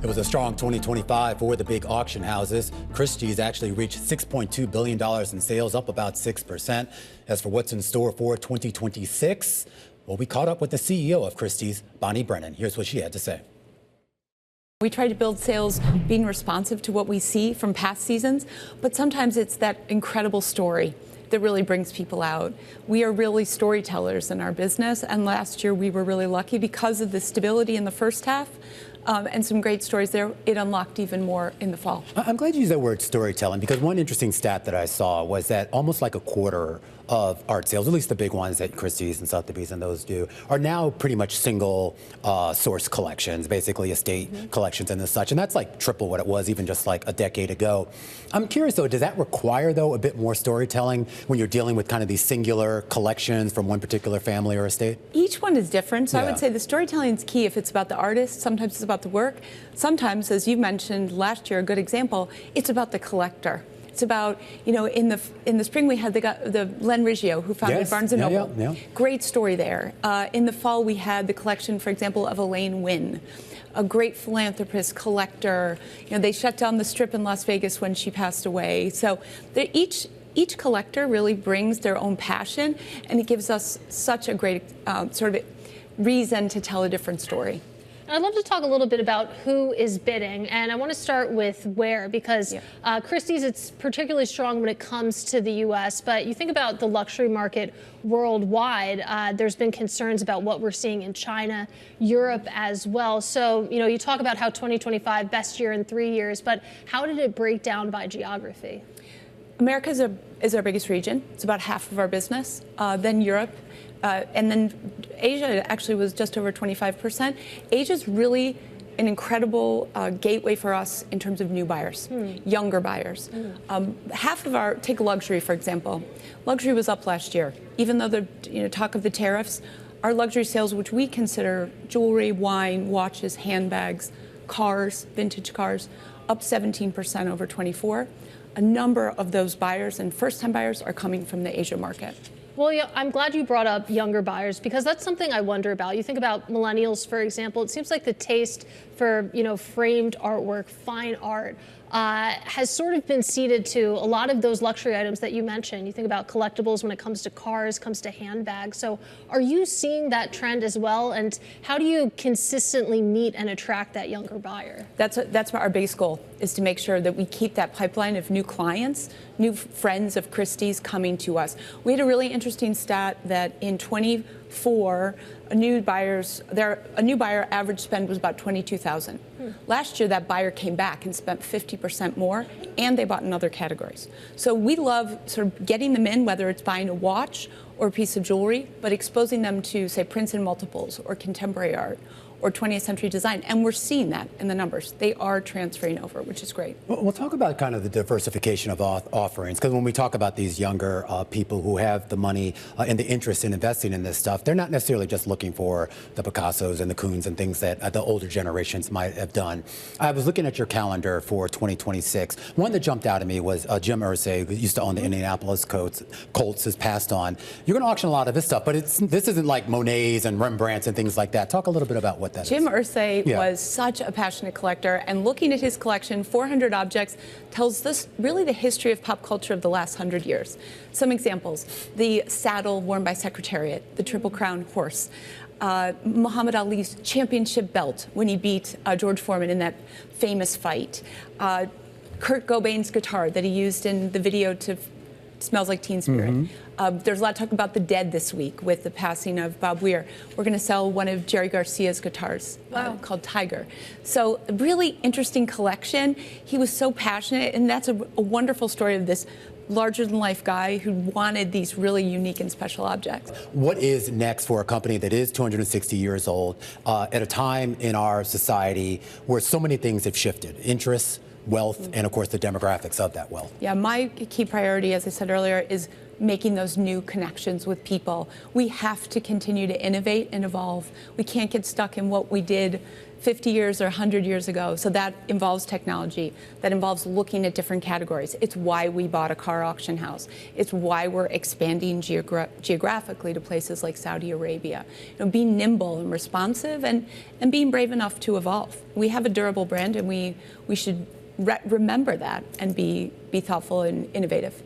It was a strong 2025 for the big auction houses. Christie's actually reached $6.2 billion in sales, up about 6%. As for what's in store for 2026, well, we caught up with the CEO of Christie's, Brennan. Here's what she had to say. We try to build sales being responsive to what we see from past seasons, but sometimes it's that incredible story that really brings people out. We are really storytellers in our business, and last year we were really lucky because of the stability in the first half and some great stories there. It unlocked even more in the fall. I'm glad you used that word storytelling, because one interesting stat that I saw was that almost like a quarter of art sales, at least the big ones that Christie's and Sotheby's and those do, are now pretty much single source collections, basically estate collections and such. And that's like triple what it was even just like a decade ago. I'm curious though, does that require though a bit more storytelling when you're dealing with kind of these singular collections from one particular family or estate? Each one is different. So I would say the storytelling is key if it's about the artist. Sometimes it's about the work. Sometimes, as you mentioned last year, a good example, it's about the collector. It's about, you know, in the spring we had the Len Riggio, who founded Barnes & Noble. Great story there. In the fall we had the collection, for example, of Elaine Wynn, a great philanthropist, collector. You know, they shut down the Strip in Las Vegas when she passed away. So each collector really brings their own passion, and it gives us such a great sort of reason to tell a different story. I'd love to talk a little bit about who is bidding, and I want to start with where, because Christie's, it's particularly strong when it comes to the U.S., but you think about the luxury market worldwide, there's been concerns about what we're seeing in China, Europe as well. So, you know, you talk about how 2025, best year in 3 years, but how did it break down by geography? America is our biggest region. It's about half of our business. Then Europe. And then Asia actually was just over 25%. Asia is really an incredible gateway for us in terms of new buyers, younger buyers. Half of our, take luxury for example, luxury was up last year. Even though the talk of the tariffs, our luxury sales, which we consider jewelry, wine, watches, handbags, cars, vintage cars, up 17% over 24. A number of those buyers and first-time buyers are coming from the Asia market. Well, yeah, I'm glad you brought up younger buyers, because that's something I wonder about. You think about millennials, for example. It seems like the taste for, framed artwork, fine art, has sort of been ceded to a lot of those luxury items that you mentioned. You think about collectibles when it comes to cars, comes to handbags. So are you seeing that trend as well? And how do you consistently meet and attract that younger buyer? That's our base goal, is to make sure that we keep that pipeline of new clients, new friends of Christie's coming to us. We had a really interesting stat that in 24, a new buyer average spend was about $22,000. Last year, that buyer came back and spent 50% more, and they bought in other categories. So we love sort of getting them in, whether it's buying a watch or a piece of jewelry, but exposing them to, say, prints and multiples or contemporary art or 20th century design. And we're seeing that in the numbers. They are transferring over, which is great. Well, we'll talk about kind of the diversification of offerings, because when we talk about these younger people who have the money and the interest in investing in this stuff, they're not necessarily just looking for the Picassos and the Kuhns and things that the older generations might have done. I was looking at your calendar for 2026. One that jumped out at me was Jim Irsay, who used to own the Indianapolis Colts, has passed on. You're going to auction a lot of his stuff, but this isn't like Monets and Rembrandts and things like that. Talk a little bit about what that Jim Irsay was such a passionate collector, and looking at his collection, 400 objects, tells us really the history of pop culture of the last 100 years. Some examples: the saddle worn by Secretariat, the Triple Crown horse, Muhammad Ali's championship belt when he beat George Foreman in that famous fight, Kurt Cobain's guitar that he used in the video to Smells Like Teen Spirit. There's a lot of talk about the dead this week with the passing of Bob Weir. We're going to sell one of Jerry Garcia's guitars called Tiger. So really interesting collection. He was so passionate, and that's a wonderful story of this larger-than-life guy who wanted these really unique and special objects. What is next for a company that is 260 years old at a time in our society where so many things have shifted? Interests, wealth, and of course the demographics of that wealth. Yeah, my key priority, as I said earlier, is making those new connections with people. We have to continue to innovate and evolve. We can't get stuck in what we did 50 years or 100 years ago. So that involves technology. That involves looking at different categories. It's why we bought a car auction house. It's why we're expanding geographically to places like Saudi Arabia. Being nimble and responsive and being brave enough to evolve. We have a durable brand, and we should remember that and be thoughtful and innovative.